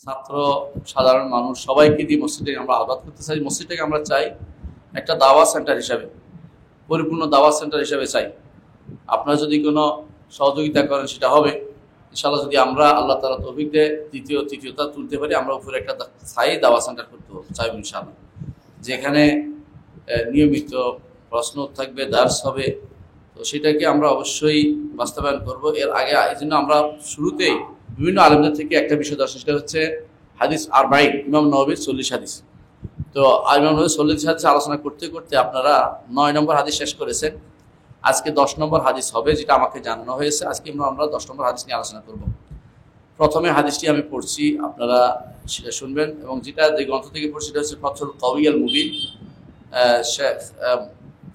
ছাত্র, সাধারণ মানুষ সবাইকে দিয়ে মসজিদটাকে আমরা আবাদ করতে চাই। মসজিদটাকে আমরা চাই একটা দাওয়া সেন্টার হিসাবে, পরিপূর্ণ দাওয়া সেন্টার হিসাবে চাই। আপনারা যদি কোনো সহযোগিতা করেন সেটা হবে ইনশাআল্লাহ। যদি আমরা আল্লাহ তাআলা তৌফিক দেয় তৃতীয়তা তুলতে পারি, আমরা উপরে একটা স্থায়ী দাওয়া সেন্টার করতে চাইব ইনশাআল্লাহ, যেখানে নিয়মিত প্রশ্ন থাকবে, দার্স হবে। তো সেটাকে আমরা অবশ্যই বাস্তবায়ন করব। এর আগে এই জন্য আমরা শুরুতেই বিভিন্ন আলেমদের থেকে একটা বিষয় দর্শন, সেটা হচ্ছে হাদিস আরবাঈন, ইমাম নববীর 40 হাদিস। তো ইমাম নববীর 40 হাদিস আলোচনা করতে করতে আপনারা 9 নম্বর হাদিস শেষ করেছেন। আজকে 10 নম্বর হাদিস হবে, যেটা আমাকে জানানো হয়েছে। আজকে আমরা 10 নম্বর হাদিস নিয়ে আলোচনা করব। প্রথমে হাদিসটি আমি পড়ছি, আপনারা সেটা শুনবেন। এবং যে গ্রন্থ থেকে পড়ছি সেটা হচ্ছে ফাতহুল কাওয়ি আল মুবিন, শেখ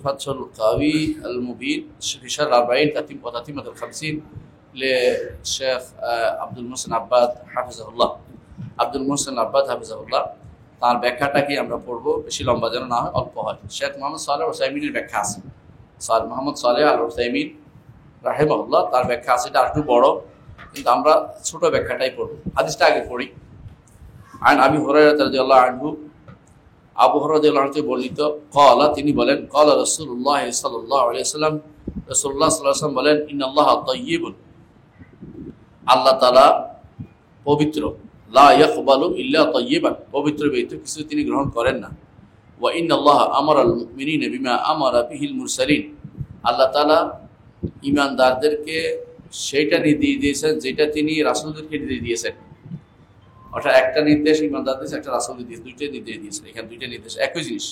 ফাতহুল কাওয়ি আল মুবিন ফি শারহ আরবাঈন তাতিমাতুল খামসিন শেখ আব্দুল মুহসিন আব্বাদ হাফিজাহুল্লাহ। আব্দুল মুহসিন আব্বাদ হাফিজাহুল্লাহ, তার ব্যাখ্যাটাকে আমরা পড়বো, বেশি লম্বা যেন না হয়, অল্প হয়। শেখ মোহাম্মদ সালেহ আল উসাইমিনের ব্যাখ্যা আছে, মোহাম্মদ সালেহ আল উসাইমিন রাহিমাহুল্লাহ, তার ব্যাখ্যা আছে, এটা আরেকটু বড়, কিন্তু আমরা ছোট ব্যাখ্যাটাই পড়বো। হাদিসটা আগে পড়ি। আন আবি হুরায়রা রাদিয়াল্লাহু আনহু, আবু হুরায়রা রাদিয়াল্লাহু আনহু বর্ণিত, ক্বালা, তিনি বলেন, ক্বালা রাসূলুল্লাহ সাল্লাল্লাহু আলাইহি ওয়াসাল্লাম, রাসূলুল্লাহ সাল্লাল্লাহু আলাইহি ওয়াসাল্লাম বলেন, ইন্নাল্লাহা তাইয়্যিবুন, আল্লাহ তাআলা পবিত্র, লা ইয়াকবালু ইল্লা তাইয়্যিবান, পবিত্র ব্যতীত কিছু তিনি গ্রহণ করেন না। ওয়া ইন্নাল্লাহা আমারাল মুমিনিনা বিমা আমারা বিহিল মুরসালিন, আল্লাহ তাআলা ঈমানদারদেরকে সেইটা নির্দেশ দিয়েছেন যেটা তিনি রাসূলদেরকে নির্দেশ দিয়েছেন। অর্থাৎ একটা নির্দেশ ঈমানদারদের, একটা রাসূলকে দিয়েছেন, দুইটা নির্দেশ দিয়েছেন। এখানে দুইটা নির্দেশ, একই জিনিস।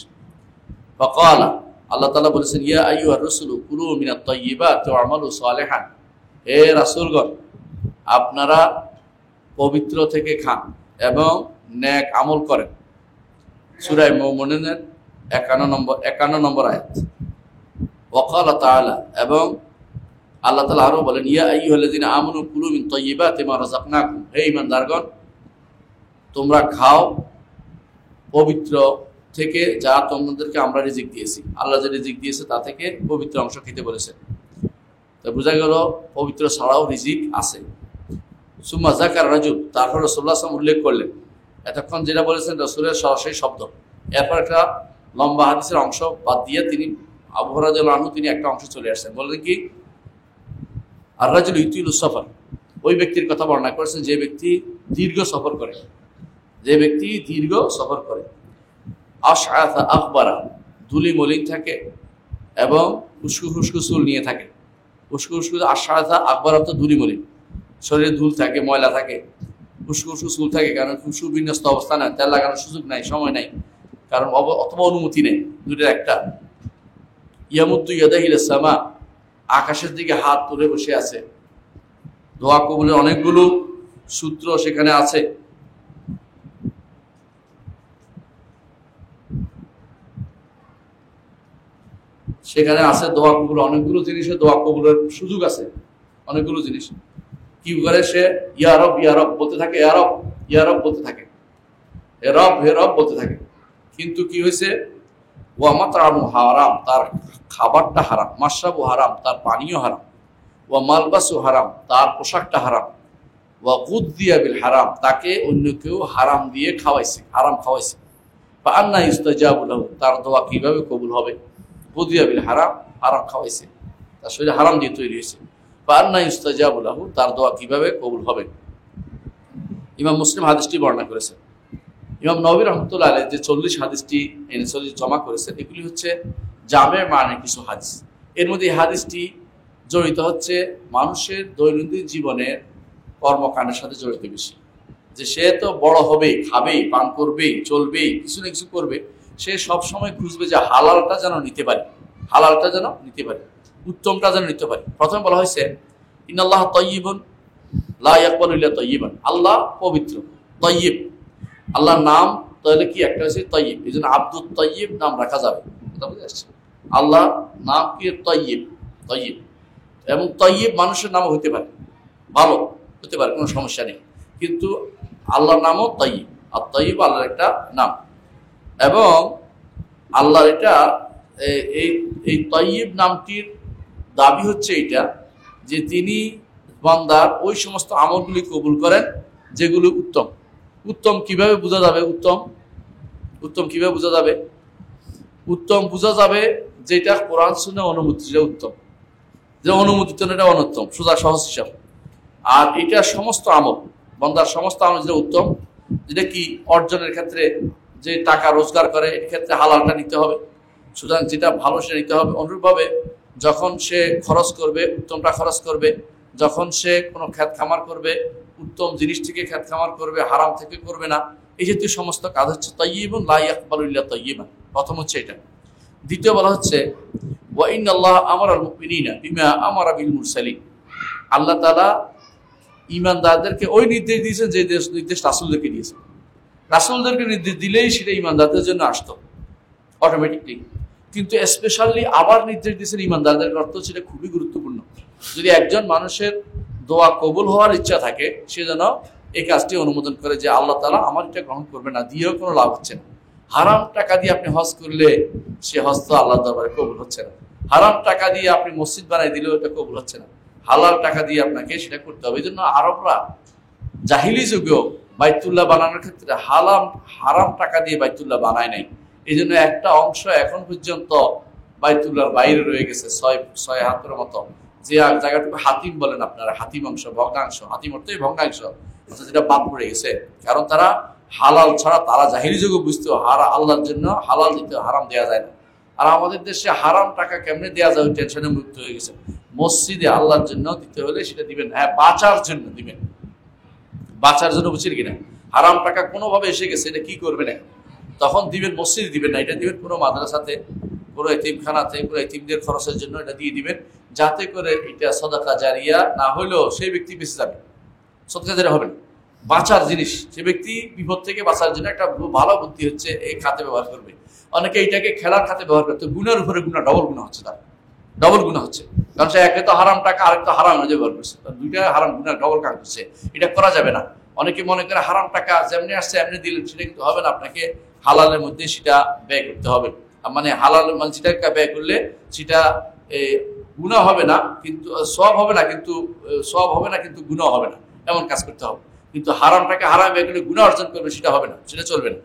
ফাকালা, আল্লাহ তাআলা বলেছেন, ইয়া আইয়ুহার রাসূলু কুলু মিনাত তাইয়্যিবাতি ওয়া আমালু সালিহান, হে রাসূলগণ, আপনারা পবিত্র থেকে খান এবং নেক আমল করেন। সূরা মুমিনুনের 51 নম্বর আয়াত। ওয়াকালা তাআলা, এবং আল্লাহ তাআলা আরো বলেন, ইয়া আইয়ুহাল্লাযীনা আমানু কুলু মিন তাইয়্যিবাতি মা রাযাকনাকুম, হে ঈমানদারগণ, তোমরা খাও পবিত্র থেকে যা তোমাদেরকে আমরা রিজিক দিয়েছি। আল্লাহ যে রিজিক দিয়েছে তা থেকে পবিত্র অংশ খেতে বলেছেন। তো বোঝা গেল পবিত্র ছাড়াও রিজিক আছে। সুম্মা যাকার রাজুল, তারপর রাসূলুল্লাহ সাল্লাল্লাহু আলাইহি ওয়াসাল্লাম উল্লেখ করলেন, এতক্ষণ যেটা বলেছেন রাসূলের সরাসরি শব্দ, এরপর একটা লম্বা হাদিসের অংশ বাদ দিয়ে তিনি আবু হুরায়রা রাদিয়াল্লাহু আনহু তিনি একটা অংশ চলে আসছেন। বললেন কি, আর রাজুল ইউতিলু সফর, ওই ব্যক্তির কথা বর্ণনা করেছেন যে ব্যক্তি দীর্ঘ সফর করে, আশআথা আকবারা, ধুলি মলিন থাকে এবং উস্কো চুল নিয়ে থাকে। উস্কো আশআথা আকবারা তো ধুলি মলিন, শরীরে ধুল থাকে, ময়লা থাকে, উস্কো চুল থাকে, কারণ সুবিন্যস্ত অবস্থা নেই, তেল লাগানোর সুযোগ নাই, সময় নাই, কারণ অথবা অনুমতি নেই, দুটোর একটা। ইয়ামুদ্দু ইয়াদাহু ইলাস সামা, আকাশের দিকে হাত তুলে বসে আছে। দোয়া কবুলের অনেকগুলো সূত্র সেখানে আছে। দোয়া কবুল, অনেকগুলো জিনিসে দোয়া কবুলের সুযোগ আছে, অনেকগুলো জিনিস। কি করে সে ইয়া রব বলতে থাকে, ইয়া রব বলতে থাকে, হে রব বলতে থাকে। কিন্তু কি হয়েছে, ওয়া মাতআমু হারাম, তার খাবারটা হারাম, মাশরাবু হারাম, তার পানীয় হারাম, ওয়া মালবাসু হারাম, তার পোশাকটা হারাম, ওয়া গুযযিয়া বিল হারাম, তাকে অন্য কেউ হারাম দিয়ে খাওয়াইছে, হারাম খাওয়াইছে। ফা আন্না ইস্তাজাবু লাহু, তার দোয়া কিভাবে কবুল হবে? গুযযিয়া বিল হারাম, হারাম খাওয়াইছে, তার শরীরে হারাম দিয়ে তৈরি হয়েছে। ফা আন্না ইস্তাজাবু লাহু, তার দোয়া কিভাবে কবুল হবে? ইমাম মুসলিম হাদিসটি বর্ণনা করেছেন। ইমাম নববী রাহমাতুল্লাহ আলাইহি যে 40 হাদিসটি জমা করেছেন, এগুলি হচ্ছে জামে মানে কিছু হাদিস। এর মধ্যে এই হাদিসটি জড়িত হচ্ছে মানুষের দৈনন্দিন জীবনের কর্মকাণ্ডের সাথে জড়িত বেশি। যে সে তো বড় হবেই, খাবেই, পান করবেই, চলবেই, কিছু না কিছু করবে, সে সবসময় খুঁজবে যে হালালটা যেন নিতে পারে, উত্তমটা যেন নিতে পারে। প্রথমে বলা হয়েছে, ইন্নাল্লাহা তাইয়্যিবুন লা ইয়াকবালু ইল্লা তাইয়্যিবান, আল্লাহ পবিত্র, তাইয়্যিব। আল্লাহর নাম তাহলে কি একটা হচ্ছে তাইয়্যিব, এই জন্য আব্দুত তাইয়্যিব নাম রাখা যাবে। কথা বুঝে আসছে? আল্লাহ নাম কি তাইয়্যিব, এবং তাইয়্যিব মানুষের নামও হতে পারে, ভালো হতে পারে, কোনো সমস্যা নেই। কিন্তু আল্লাহর নামও তাইয়্যিব, আর তাইয়্যিব আল্লাহর একটা নাম। এবং আল্লাহর এটা এই তাইয়্যিব নামটির দাবি হচ্ছে এইটা যে তিনি বান্দার ওই সমস্ত আমলগুলি কবুল করেন যেগুলো উত্তম। উত্তম কিভাবে বোঝা যাবে? উত্তম কিভাবে বোঝা যাবে? উত্তম বোঝা যাবে যেটা কোরআন সুন্নাহ অনুমোদিত, যেটা উত্তম। যে অনুমোদিত না, এটা অনুত্তম, সোজা সহজ হিসাব। আর এটা সমস্ত আমল, বান্দার সমস্ত আমল যেটা উত্তম, যেটা কি অর্জনের ক্ষেত্রে যে টাকা রোজগার করে এক্ষেত্রে হালালটা নিতে হবে, সুতরাং যেটা ভালো সেটা নিতে হবে। অনুরূপভাবে যখন সে খরচ করবে উত্তমটা খরচ করবে, যখন সে কোনো খ্যাত খামার করবে উত্তম জিনিস থেকে খ্যাত খামার করবে, হারাম থেকে করবে না। এই জাতীয় সমস্ত কাজ হচ্ছে তাইয়িবুন লা ইয়াকবালু ইল্লা তাইয়িবান। প্রথম হচ্ছে এটা। দ্বিতীয় বলা হচ্ছে ওয়া ইন্নাল্লাহা আমারাল মুমিনিনা বিমা আমারা বিল মুরসালিন। আল্লাহ তাআলা ঈমানদারদেরকে ওই নির্দেশ দিয়েছেন যে নির্দেশ রাসূলদেরকে দিয়েছেন। রাসূলদেরকে নির্দেশ দিলেই সেটা ঈমানদারদের জন্য আসতো অটোমেটিকলি। কিন্তু স্পেশালি আবার নির্দেশ দিয়েছেন ঈমানদারদের, অর্থ সেটা খুবই গুরুত্বপূর্ণ। যদি একজন মানুষের দোয়া কবুল হওয়ার ইচ্ছা থাকে, সে যেন এই কাজটি অনুমোদন করে যে আল্লাহ তাআলা আমার এটা গ্রহণ করবে না, দিয়েও কোনো লাভ হচ্ছে না। হারাম টাকা দিয়ে আপনি হজ করলে সে হজ তো আল্লাহর দরবারে কবুল হচ্ছে না। হারাম টাকা দিয়ে আপনি মসজিদ বানাই দিলেও এটা কবুল হচ্ছে না। হালাল টাকা দিয়ে আপনাকে সেটা করতে হবে। এই জন্য আরবরা জাহিলি যুগেও বাইতুল্লাহ বানানোর ক্ষেত্রে হারাম টাকা দিয়ে বাইতুল্লাহ বানায় নাই। এই জন্য একটা অংশ এখন পর্যন্ত বাইতুল্লাহর বাইরে রয়ে গেছে, ছয় হাতের মতো, যে জায়গাটুকু হাতিম বলেন আপনারা, হাতিম অংশ, ভগ্নাংশ। হাতিম অর্থই ভগ্নাংশ, যেটা বাদ পড়ে গেছে। কারণ তারা হালাল ছাড়া, তারা জাহিলি যুগে বুঝতো আল্লাহর জন্য হালাল দিতে, হারাম দেওয়া যায় না। আর আমাদের দেশে হারাম টাকা কেমনে দেওয়া যায় টেনশনে মুক্ত হয়ে গেছে। মসজিদে আল্লাহর জন্য দিতে হলে সেটা দিবেন, হ্যাঁ বাঁচার জন্য দিবেন, বাঁচার জন্য, বুঝছেন কিনা? হারাম টাকা কোনোভাবে এসে গেছে, এটা কি করবেন এখন? তখন দিবেন, মসজিদে দিবেন না, এটা দিবেন কোনো মাদ্রাসাতে, কোনো এতিমখানাতে, কোনো এতিমদের খরচের জন্য এটা দিয়ে দিবেন, যাতে করে এটা সদকা জারিয়া না হলেও সেই ব্যক্তি বেঁচে যাবে। সদকা জারিয়া হবে না, বাঁচার জিনিস। সে ব্যক্তি বিপদ থেকে বাঁচার জন্য একটা ভালো বুদ্ধি হচ্ছে এই খাতে ব্যবহার করবে। অনেকে এইটাকে খেলার খাতে ব্যবহার করতে, গুণের উপরে গুণা, ডবল গুণা হচ্ছে, তার ডবল গুণা হচ্ছে। কারণ সে একে তো হারাম টাকা, আরেকটা হারাম ব্যবহার করছে, দুইটা হারাম গুণা ডবল কাজ করছে। এটা করা যাবে না। অনেকে মনে করে হারাম টাকা যেমনি আসছে এমনি দিলেন, সেটা কিন্তু হবে না। আপনাকে হালালের মধ্যে সেটা ব্যয় করতে হবে। মানে হালাল মানে যেটা ব্যয় করলে সেটা গুনাহ হবে না, কিন্তু সওয়াব হবে না, কিন্তু গুনাহ হবে না, এমন কাজ করতে হবে। কিন্তু হারাম টাকা হারাম ব্যয় করলে গুনাহ অর্জন করবে, সেটা হবে না, সেটা চলবে না।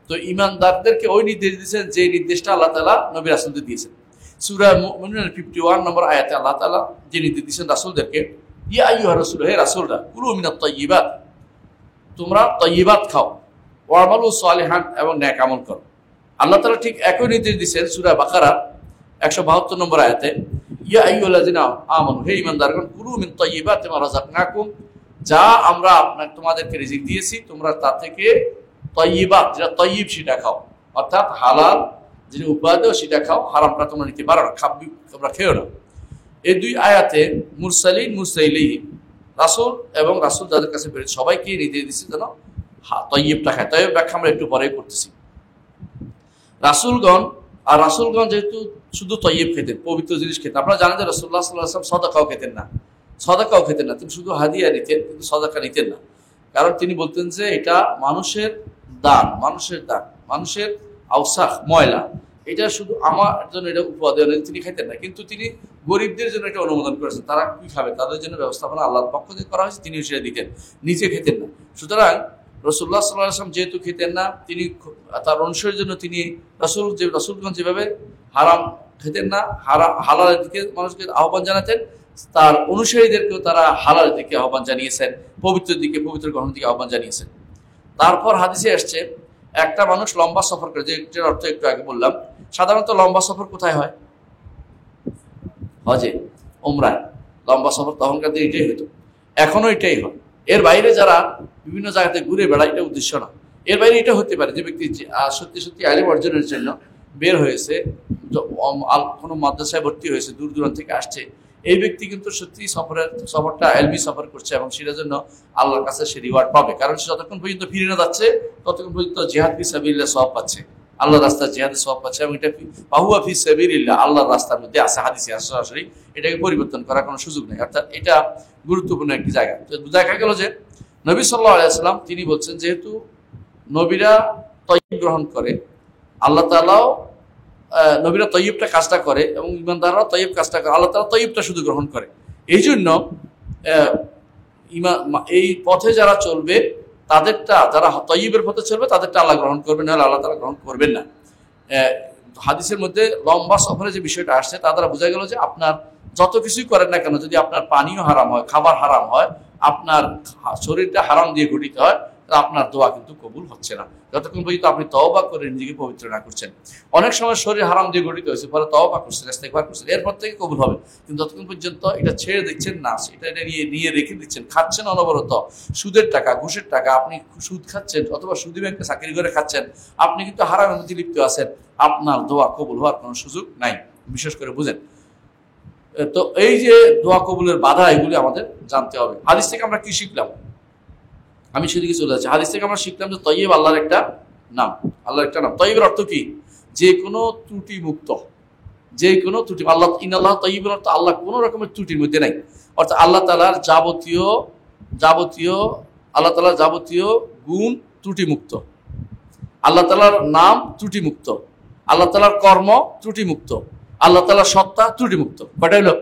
তো ঈমানদারদেরকে ওই নির্দেশ দিয়েছেন যে নির্দেশটা আল্লাহ তাআলা নবী রাসূলদের দিয়েছেন। সূরা মুমিনুনের 51 নম্বর আয়াতে আল্লাহ তাআলা যে নির্দেশ দিয়েছেন রাসূলদেরকে, ইয়া আইয়ুহার রাসূল, হে রাসূলরা, কুলু মিনাত তাইয়্যিবাত, তোমরা তাইয়্যিবাত খাও, ওয়ামালু সালিহান, এবং নেক আমল করো। আল্লাহ তাআলা ঠিক একই নির্দেশ দিয়েছেন সূরা বাকারা 172 নম্বর আয়াতে, ইয়া আইয়ুহাল্লাযিনা আমানু, হে ঈমানদারগণ, কুলু মিন তাইয়্যিবাতি মা রাযাকনাকুম, যা আমরা তোমাদেরকে রিজিক দিয়েছি তোমরা তা থেকে তাইয়্যিবাত, যেটা তাইয়্যিব সেটা খাও, অর্থাৎ হালাল যেটা উপাদেয় সেটা খাও, হারামটা তোমরা নিতে পারো না, তোমরা খেও না। এই দুই আয়াতে মুরসালিন মুরসাইলিন, রাসূল এবং রাসূল যাদের কাছে বেরিয়েছে সবাইকে নির্দেশ দিচ্ছে যেন তাইয়্যিবটা খায়। তাইয়্যিব ব্যাখ্যা আমরা একটু পরেই করতেছি। রাসূলগণ যেহেতু শুধু তাইয়্যিব খেতেন, পবিত্র জিনিস খেতেন। আপনারা জানেন যে রাসূলুল্লাহ সাল্লাল্লাহু আলাইহি ওয়াসাল্লাম সাদাকাও খেতেন না, তিনি শুধু হাদিয়া নিতেন, কিন্তু সাদাকা নিতেন না। কারণ তিনি বলতেন যে এটা মানুষের দান, মানুষের আওসাখ, ময়লা, এটা শুধু আমার জন্য এটা উপাদেয়, তিনি খাইতেন না। কিন্তু তিনি গরিবদের জন্য এটা অনুমোদন করেছেন, তারা কি খাবে তাদের জন্য ব্যবস্থাপনা আল্লাহর পক্ষ থেকে করা হয়েছে, তিনি সেটা দিতেন, নিজে খেতেন না। সুতরাং রাসূলুল্লাহ সাল্লাল্লাহু আলাইহি ওয়াসাল্লাম যেহেতু খেতেন না, তিনি তার অনুসারীর জন্য তিনি রাসূলগণ যেভাবে হারাম খেতেন না, হালালের দিকে মানুষকে আহ্বান জানাতেন, তার অনুসারীদেরকেও তারা হালালের দিকে আহ্বান জানিয়েছেন, পবিত্র গ্রহণের দিকে আহ্বান জানিয়েছেন। তারপর হাদিসে আসছে, একটা মানুষ লম্বা সফর করে, যেটার অর্থ একটু আগে বললাম। সাধারণত লম্বা সফর কোথায় হয়? হজে, উমরায় লম্বা সফর তখনকার দিনে এটাই হতো, এখনো এটাই হয়। এর বাইরে যারা বিভিন্ন জায়গাতে ঘুরে বেড়ায়, এটা উদ্দেশ্য না। এর বাইরে এটা হতে পারে যে ব্যক্তি সত্যি ইলম অর্জনের জন্য বের হয়েছে, কোনো মাদ্রাসায় ভর্তি হয়েছে, দূর দূরান্ত থেকে আসছে, এই ব্যক্তি কিন্তু সত্যি সফরটা ইলমি সফর করছে, এবং সেটার জন্য আল্লাহর কাছে সে রিওয়ার্ড পাবে। কারণ সে যতক্ষণ পর্যন্ত ফিরে না যাচ্ছে ততক্ষণ পর্যন্ত জিহাদ ফি সাবিলিল্লাহ সওয়াব পাচ্ছে, আল্লাহর রাস্তায় জিহাদের সওয়াব পাচ্ছে, এবং এটা ফাহুয়া ফি সাবিলিল্লাহ, আল্লাহর রাস্তার মধ্যে আছে, হাদিসে আছে সরাসরি, এটাকে পরিবর্তন করার কোনো সুযোগ নেই। অর্থাৎ এটা গুরুত্বপূর্ণ একটি জায়গা। তো দেখা গেল যে নবী সাল্লাল্লাহু আলাইহি ওয়াসাল্লাম তিনি বলছেন, যেহেতু নবীরা তাইয়্যিব গ্রহণ করে, আল্লাহ তাআলাও নবীরা তাইয়্যিবটা কাজটা করে, এবং ঈমানদাররাও তাইয়্যিব কাজটা করে, আল্লাহ তাআলা তাইয়্যিবটা শুধু গ্রহণ করে। এই জন্য এই পথে যারা চলবে তাদেরটা যারা তয়্যিবের পথে চলবে তাদেরটা আল্লাহ গ্রহণ করবেন না, আল্লাহ তাআলা গ্রহণ করবেন না। হাদিসের মধ্যে লম্বা সফরে যে বিষয়টা আসছে তা দ্বারা বোঝা গেল যে আপনার যত কিছুই করেন না কেন, যদি আপনার পানিও হারাম হয়, খাবার হারাম হয়, আপনার শরীরটা হারাম দিয়ে গঠিত হয়, আপনার দোয়া কিন্তু কবুল হচ্ছে না, যতক্ষণ পর্যন্ত আপনি তওবা করে নিজেকে পবিত্র না করছেন। অনেক সময় শরীর হারাম দিয়ে গঠিত হয়েছে, পরে তওবা করছেন, ইস্তেগফার করছেন, এরপর থেকে কবুল হবে। কিন্তু যতক্ষণ পর্যন্ত এটা ছেড়ে দিচ্ছেন না, এটা নিয়ে রেখে দিচ্ছেন, খাচ্ছেন অনবরত সুদের টাকা, ঘুষের টাকা, আপনি সুদ খাচ্ছেন অথবা সুদী ব্যাংকে চাকরি করে খাচ্ছেন, আপনি কিন্তু হারামের মধ্যে লিপ্ত আছেন, আপনার দোয়া কবুল হওয়ার কোনো সুযোগ নাই। বিশেষ করে বুঝেন। তো এই যে দোয়া কবুলের বাধা, এগুলি আমাদের জানতে হবে। হাদিস থেকে আমরা কি শিখলাম? আমি সেদিকে চলে যাচ্ছি। হাদিস থেকে আমরা শিখলাম যে তয়্যিব আল্লাহর একটা নাম। আল্লাহর একটা নাম। তয়্যিবের অর্থ কি? যে কোনো ত্রুটি মুক্ত, যে কোনো ত্রুটি। আল্লাহ ইন্নাল্লাহ তয়্যিবুন, অর্থ আল্লাহ কোনো রকমের ত্রুটির মধ্যে নাই। অর্থাৎ আল্লাহ তাআলার যাবতীয় গুণ ত্রুটি মুক্ত, আল্লাহ তাআলার নাম ত্রুটি মুক্ত, আল্লাহ তাআলার কর্ম ত্রুটি মুক্ত, আল্লাহ তাআলার সত্তা ত্রুটি মুক্ত। কয়টা হলো?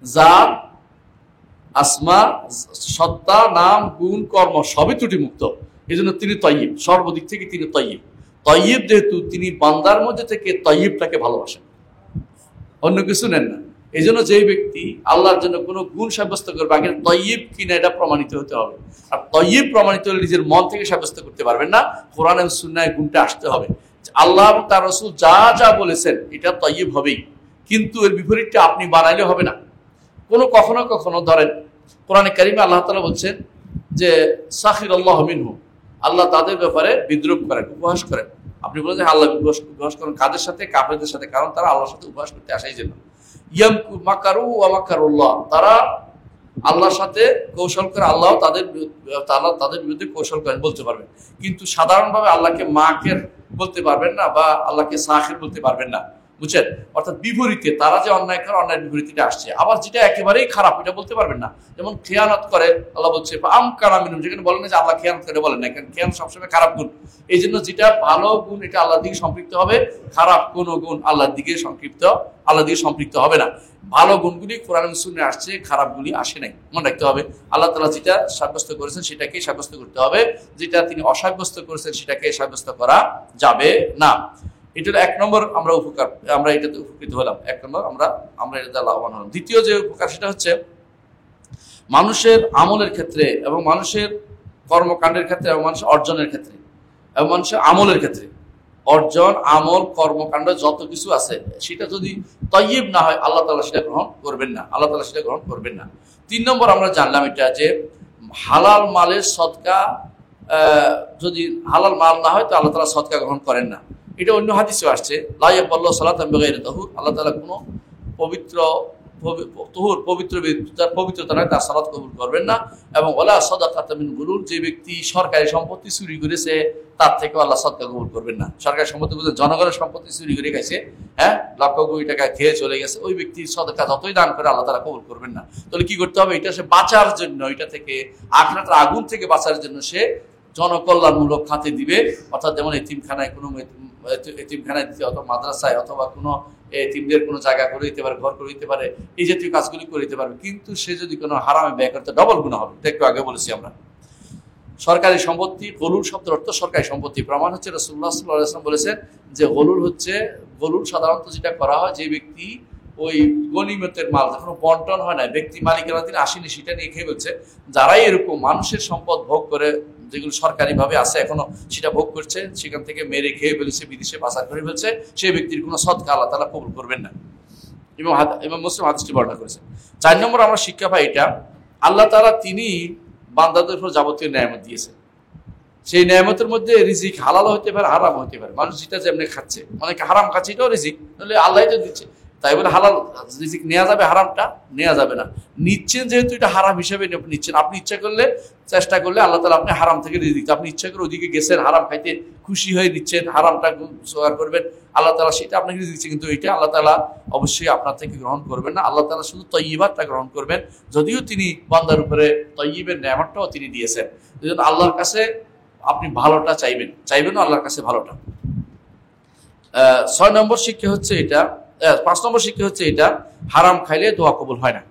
জাত, আসমা, সত্তা, নাম, গুণ, কর্ম সবই ত্রুটি মুক্ত। এই জন্য তিনি তয়্যিব, সর্বদিক থেকে তিনি তয়্যিব। তয়্যিব যেহেতু, তিনি বান্দার মধ্যে থেকে তয়্যিবটাকে ভালোবাসেন, অন্য কিছু নেন না। এই জন্য যে ব্যক্তি আল্লাহর জন্য কোনো গুণ সাব্যস্ত করবে, আগে তয়্যিব কিনা এটা প্রমাণিত হতে হবে। আর তয়্যিব প্রমাণিত হলে নিজের মন থেকে সাব্যস্ত করতে পারবেন না, কোরআন এবং সুন্নাহয় গুণটা আসতে হবে। আল্লাহ এবং তার রাসূল যা যা বলেছেন এটা তয়্যিব হবেই, কিন্তু এর বিপরীতটা আপনি বানাইলে হবে না। কখনো কখনো ধরেন কোরআনে কারিমে আল্লাহ তাআলা বলছেন যে সাখিরাল্লাহু মিনহুম, আল্লাহ তাদের ব্যাপারে বিদ্রূপ করেন, উপহাস করেন। আপনি বলেন যে আল্লাহ উপহাস করেন কাদের সাথে? কাফেরদের সাথে, কারণ তারা আল্লাহর সাথে উপহাস করতে আসাই জন্য। মাকারু ওয়া মাকারুল্লাহ, তারা আল্লাহর সাথে কৌশল করে, আল্লাহ তাদের বিরুদ্ধে কৌশল করেন বলতে পারবেন, কিন্তু সাধারণভাবে আল্লাহকে মাকের বলতে পারবেন না, বা আল্লাহকে সাখির বলতে পারবেন না, বুঝছেন? অর্থাৎ বিপরীতে তারা যে অন্যায় করে, অন্যায়ের বিপরীতটা আসছে। আবার যেটা একেবারেই খারাপ এটা বলতে পারবেন না, যেমন খেয়ানত করে আল্লাহ বলছে আমকারামিনুম, যেখানে বলেন না যে আল্লাহ খেয়ানত করে, বলেন না, কারণ খেয়ানত সবসময় খারাপ গুণ। এই জন্য যেটা ভালো গুণ এটা আল্লাহর দিকে সম্পৃক্ত হবে, খারাপ কোনো গুণ আল্লাহর দিকে সম্পৃক্ত হবে না। ভালো গুণগুলি কোরআন এবং সুন্নাহয় আসছে, খারাপগুলি আসে নাই, মনে রাখতে হবে। আল্লাহ তাআলা যেটা সাব্যস্ত করেছেন সেটাকেই সাব্যস্ত করতে হবে, যেটা তিনি অসাব্যস্ত করেছেন সেটাকে সাব্যস্ত করা যাবে না। এটার এক নম্বর আমরা উপকার, আমরা এটাতে উপকৃত হলাম। এক নম্বর আমরা এটাতে লাভবান হলাম। দ্বিতীয় যে উপকার সেটা হচ্ছে মানুষের আমলের ক্ষেত্রে এবং মানুষের কর্মকাণ্ডের ক্ষেত্রে এবং মানুষের অর্জনের ক্ষেত্রে এবং মানুষের আমলের ক্ষেত্রে, অর্জন, আমল, কর্মকাণ্ড যত কিছু আছে সেটা যদি তয়্যিব না হয়, আল্লাহ তাআলা সেটা গ্রহণ করবেন না, আল্লাহ তাআলা সেটা গ্রহণ করবেন না। 3 নম্বর আমরা জানলাম এটা যে হালাল মালের সদকা, যদি হালাল মাল না হয় তো আল্লাহ তাআলা সদকা গ্রহণ করেন না। এটা অন্য হাদিসেও আসছে, লা ইয়াকবালু সালাতান বিগাইরি তাহুর, আল্লাহ তাআলা কোনো পবিত্রতা নয় তার সালাত কবুল করবেন না। এবং ওয়ালা সাদাকাতা মিন গুলুল, যে ব্যক্তি সরকারি সম্পত্তি চুরি করেছে তার থেকে আল্লাহ সদকা কবুল করবেন না। সরকারি সম্পত্তি বলতে জনগণের সম্পত্তি চুরি করে গেছে, লক্ষ কোটি টাকা খেয়ে চলে গেছে, ওই ব্যক্তি সদকা যতই দান করে আল্লাহ তাআলা কবুল করবেন না। তাহলে কি করতে হবে? এটা সে বাঁচার জন্য, এটা থেকে আখিরাতের আগুন থেকে বাঁচার জন্য সে জনকল্যাণমূলক খাতে দিবে। অর্থাৎ যেমন এতিমখানায় দিতে, অথবা মাদ্রাসায়, অথবা কোনো এতিমদের কোনো জায়গা করে দিতে পারে, ঘর করে দিতে পারে, এই জাতীয় কাজগুলি করে দিতে পারবে। কিন্তু সে যদি কোনো হারামে ব্যয় করতে, ডবল গুনাহ হবে। একটু আগে বলেছি আমরা, সরকারি সম্পত্তি, গলুল শব্দের অর্থ সরকারি সম্পত্তি। প্রমাণ হচ্ছে রাসূলুল্লাহ সাল্লাল্লাহু আলাইহি ওয়াসাল্লাম বলেছেন যে গলুল সাধারণত যেটা করা হয়, যে ব্যক্তি ওই গনিমতের মাল যখন বন্টন হয় না, ব্যক্তি মালিকেরা দিন আসেনি সেটা নিয়ে খেয়ে বলছে, যারাই এরকম মানুষের সম্পদ ভোগ করে, যেগুলো সরকারিভাবে আছে এখনো সেটা ভোগ করছে, সেখান থেকে মেরে খেয়ে ফেলেছে, বিদেশে পাচার করে ফেলছে, সেই ব্যক্তির কোনো সদকা আল্লাহ তাআলা কবুল করবেন না। এবং মুসলিম হাদিসটি বর্ণনা করেছেন। 4 নম্বর আমরা শিক্ষা পাই এটা, আল্লাহ তাআলা তিনি বান্দাদের উপর যাবতীয় নিয়ামত দিয়েছেন। সেই নিয়ামতের মধ্যে রিজিক হালাল হতে পারে, হারাম হতে পারে। মানুষ যেটা যেমনি খাচ্ছে, অনেকে হারাম খাচ্ছে, এটাও রিজিক, তাহলে আল্লাহই তো দিচ্ছে। তাই বলে হালাল রিজিক নেওয়া যাবে, হারামটা নেওয়া যাবে না। নিচ্ছেন যেহেতু এটা হারাম হিসেবে নিচ্ছেন, আপনি ইচ্ছা করলে, চেষ্টা করলে আল্লাহ তাআলা আপনি হারাম থেকে রিজিক, আপনি ইচ্ছা করে ওদিকে গেছেন হারাম খাইতে, খুশি হয়ে নিচ্ছেন, হারামটা জোগাড় করবেন, আল্লাহ তাআলা সেটা আপনাকে দিচ্ছে, কিন্তু এটা আল্লাহ তাআলা অবশ্যই আপনার থেকে গ্রহণ করবেন না। আল্লাহ তাআলা শুধু তয়্যিবাতটা গ্রহণ করবেন, যদিও তিনি বান্দার উপরে তয়্যিবের নিয়ামতটাও তিনি দিয়েছেন। এজন্য আল্লাহর কাছে আপনি ভালোটা চাইবেন না, আল্লাহর কাছে ভালোটা। 6 নম্বর শিক্ষা হচ্ছে এটা, 5 নম্বর শিক্ষা হচ্ছে এটা, হারাম খাইলে দোয়া কবুল হয় না,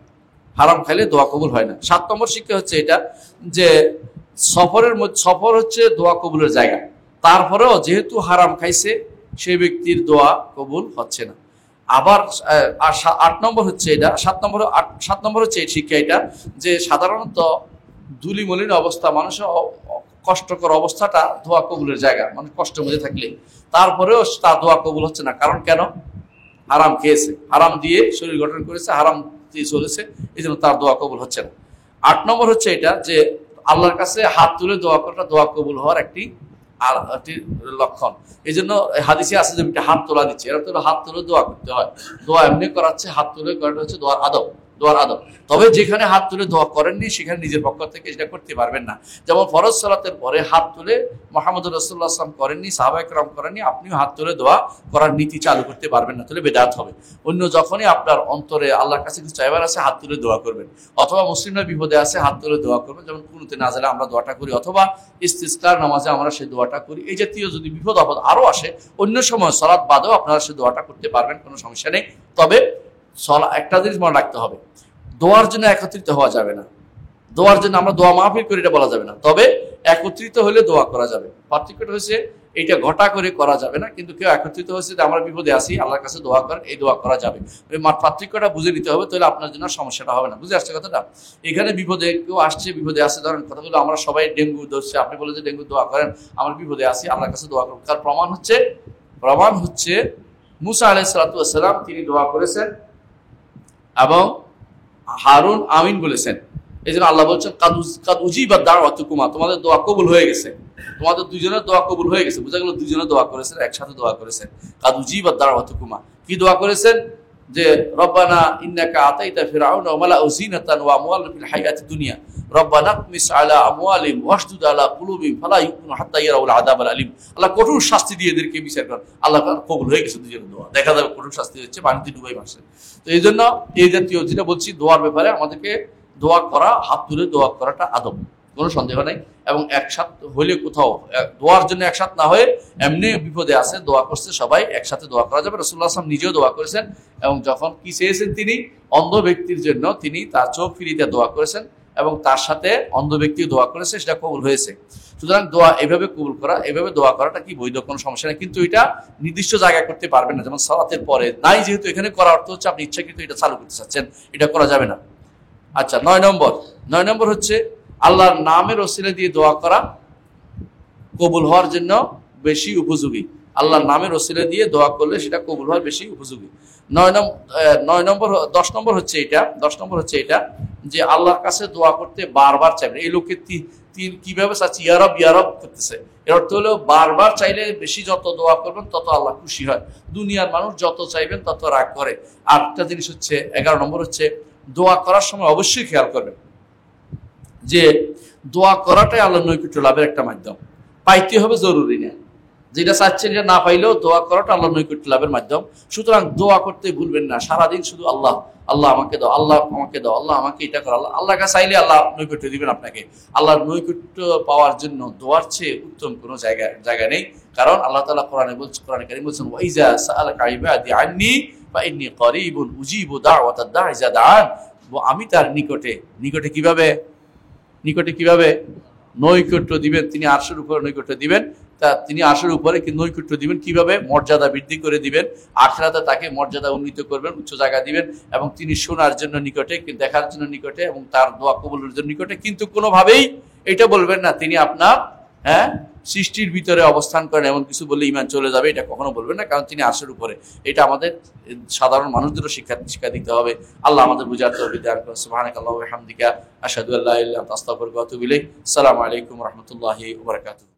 হারাম খাইলে দোয়া কবুল হয় না। 7 নম্বর শিক্ষা হচ্ছে এটা যে সফর হচ্ছে দোয়া কবুলের জায়গা, তারপরেও যেহেতু হারাম খাইছে সেই ব্যক্তির দোয়া কবুল হচ্ছে না। আবার 8 নম্বর হচ্ছে এটা, 7 নম্বর হচ্ছে এই শিক্ষা এটা, যে সাধারণত ধুলিমলিন অবস্থা, মানুষের কষ্টকর অবস্থাটা দোয়া কবুলের জায়গা, মানুষ কষ্টের মধ্যে থাকলে তারপরেও তার দোয়া কবুল হচ্ছে না। কারণ কেন? হারাম খেয়েছে, হারাম দিয়ে শরীর গঠন করেছে, হারাম দিয়ে চলেছে, এই জন্য তার দোয়া কবুল হচ্ছে না। 8 নম্বর হচ্ছে এটা, যে আল্লাহর কাছে হাত তুলে দোয়া করাটা দোয়া কবুল হওয়ার একটি লক্ষণ। এই জন্য হাদিসে আছে যে হাত তোলা দিচ্ছে, এরা তো হাত তুলে দোয়া করতে হয়, দোয়া এমনি করাচ্ছে, হাত তুলে করাটা হচ্ছে দোয়ার আদব। তবে যেখানে হাত তুলে দোয়া করেননি সেখানে নিজের পক্ষ থেকে সেটা করতে পারবেন না। যেমন ফরজ সালাতের পরে হাত তুলে মুহাম্মদুর রাসূলুল্লাহ সাল্লাল্লাহু আলাইহি ওয়াসাল্লাম করেননি, সাহাবায়ে কেরাম করেননি, আপনিও হাত তুলে দোয়া করার নীতি চালু করতে পারবেন না, তাহলে বেদাত হবে। অন্য যখনই আপনার অন্তরে আল্লাহর কাছে কিছু চাইবার আছে হাত তুলে দোয়া করবেন, অথবা মুসলিমরা বিপদে আছে হাত তুলে দোয়া করবেন, যেমন কুনুতে নাযিলে আমরা দোয়াটা করি, অথবা ইস্তিসকার নামাজে আমরা সেই দোয়াটা করি। এই জাতীয় যদি বিপদ আপদ আরো আসে অন্য সময় সালাত বাদেও আপনারা সেই দোয়াটা করতে পারবেন, কোনো সমস্যা নেই। তবে একটা জিনিস মনে রাখতে হবে, দোয়ার জন্য একত্রিত হওয়া যাবে না। দোয়ার জন্য আমরা দোয়া মাহফিল করি এটা বলা যাবে না, তবে একত্রিত হলে দোয়া করা যাবে। পার্থক্যটা হচ্ছে এইটা ঘটা করে করা যাবে না, কিন্তু কেউ একত্রিত হয়েছে যে আমরা বিপদে আসি আল্লাহর কাছে দোয়া করেন, এই দোয়া করা যাবে। ওই পার্থক্যটা বুঝে নিতে হবে, তাহলে আপনার জন্য সমস্যাটা হবে না। বুঝে আসছে কথাটা? এখানে বিপদে কেউ আসছে, বিপদে আসে, ধরেন কথাগুলো আমরা সবাই ডেঙ্গু ধরছে, আপনি বলে যে ডেঙ্গু দোয়া করেন, আমরা বিপদে আসি আল্লাহর কাছে দোয়া করেন। তার প্রমাণ হচ্ছে মুসা আলাইহিস সালাতু ওয়াস সালাম তিনি দোয়া করেছেন এবং হারুন আমিন বলেছেন। এই জন্য আল্লাহ বলছেন কাদ উজিবাত দাওয়াতুকুমা, তোমাদের দোয়া কবুল হয়ে গেছে, তোমাদের দুজনের দোয়া কবুল হয়ে গেছে। বোঝা গেল দুজনে দোয়া করেছেন, একসাথে দোয়া করেছেন। কাদ উজিবাত দাওয়াতুকুমা, কি দোয়া করেছেন? যে রব্বানা ইন্নাকা আতাইতা ফিরআউনা ওয়া মালাউ যিনাতান ওয়া আমওয়ালান ফিল হায়াতিদ দুনিয়া রব্বানা কমিস আলা আমওয়ালিহিম ওয়াশদুদ আলা কুলুবিহিম ফালা ইউমিনু হাত্তা ইয়ারাউল আযাবাল আলিম। আল্লাহ কঠোর শাস্তি দিয়ে এদেরকে বিচার করেন। আল্লাহ কবুল হয়ে গেছে দুজনের দোয়া, দেখা যাবে কঠোর শাস্তি হচ্ছে, পানিতে ডুবাই মারছে। তো এই জন্য এই জাতীয় যেটা বলছি দোয়ার ব্যাপারে আমাদেরকে দোয়া করা, হাত তুলে দোয়া করাটা আদব, কোনো সন্দেহ নাই। এবং একসাথে হইলে কোথাও দোয়ার জন্য একসাথে না হয়ে এমনি বিপদে আছে দোয়া করছে সবাই, একসাথে দোয়া করা যাবে। রাসূলুল্লাহ সাল্লাল্লাহু আলাইহি ওয়াসাল্লাম নিজেও দোয়া করেছেন, এবং যখন কি চেয়েছেন তিনি অন্ধ ব্যক্তির জন্য, তিনি তার চোখ ফিরিয়ে দোয়া করেছেন, এবং তার সাথে অন্ধ ব্যক্তি দোয়া করেছে, সেটা কবুল হয়েছে। সুতরাং দোয়া এভাবে কবুল করা, এভাবে দোয়া করাটা কি বৈধ, কোনো সমস্যা নেই। কিন্তু এটা নির্দিষ্ট জায়গায় করতে পারবেন না, যেমন সালাতের পরে নাই, যেহেতু এখানে করার অর্থ হচ্ছে আপনি ইচ্ছাকৃত এটা চালু করতে চাচ্ছেন, এটা করা যাবে না। আচ্ছা, 9 নম্বর হচ্ছে আল্লাহর নামের ওসিলা দিয়ে দোয়া করা কবুল হওয়ার জন্য বেশি উপযোগী। আল্লাহর নামের ওসিলা দিয়ে দোয়া করলে সেটা কবুল হওয়ার বেশি উপযোগী। 10 নম্বর হচ্ছে এটা যে আল্লাহর কাছে দোয়া করতে বারবার চাইবেন। এই লোককে কিভাবে চাচ্ছি ইয়ারব করতেছে, এর অর্থ হলো বারবার চাইলে বেশি যত দোয়া করবেন তত আল্লাহ খুশি হয়। দুনিয়ার মানুষ যত চাইবেন তত রাগ করে। আর একটা জিনিস হচ্ছে 11 নম্বর হচ্ছে দোয়া করার সময় অবশ্যই খেয়াল করবেন যে দোয়া করাটাই আল্লাহর নৈকট্য লাভের একটা মাধ্যম। পাইতে হবে জরুরি না, যেটা চাচ্ছেন এটা না পাইলেও দোয়া করাটা আল্লাহর নৈকট্য লাভের মাধ্যম। সুতরাং দোয়া করতে ভুলবেন না, সারাদিন শুধু আল্লাহ আল্লাহ আমাকে দাও, আল্লাহ আমাকে দাও, আল্লাহ আমাকে এটা করো। আল্লাহর কাছে চাইলে আল্লাহ নৈকট্য দিবেন আপনাকে। আল্লাহর নৈকট্য পাওয়ার জন্য দোয়ার চেয়ে উত্তম কোনো জায়গা নেই। কারণ আল্লাহ তাআলা কোরআনে কারীম বলছেন ওয়াইজা সাআলাকা ইবাদি আন্নী ফাইন্নী করিবুন উজিবু দাওয়াতাদ দাঈ ইযা দাআন। আমি তার নিকটে কিভাবে নৈকট্য দিবেন, তিনি আরশের উপরে নৈকট্য দিবেন। তিনি আরশের উপরে নৈকট্য দিবেন কিভাবে? মর্যাদা বৃদ্ধি করে দিবেন, আখিরাতে তাকে মর্যাদা উন্নীত করবেন, উচ্চ জায়গা দিবেন, এবং তিনি শোনার জন্য নিকটে, দেখার জন্য নিকটে, এবং তার দোয়া কবুলের জন্য নিকটে। কিন্তু কোনোভাবেই এটা বলবেন না তিনি আপনার সৃষ্টির ভিতরে অবস্থান করেন, এমন কিছু বললে ঈমান চলে যাবে, এটা কখনো বলবেন না, কারণ তিনি আরশের উপরে। এটা আমাদের সাধারণ মানুষদেরও শিক্ষা দিতে হবে। আল্লাহ আমাদের বুঝার তৌফিক দান করুন। সুবহানাকাল্লাহি ওয়া বিহামদিকা আশহাদু আল্লা ইলাহা ইল্লা আনতা আস্তাগফিরুকা ওয়া আতুবু ইলাইক। আসসালামু আলাইকুম ওয়া রাহমাতুল্লাহি ওয়া বারাকাতুহু।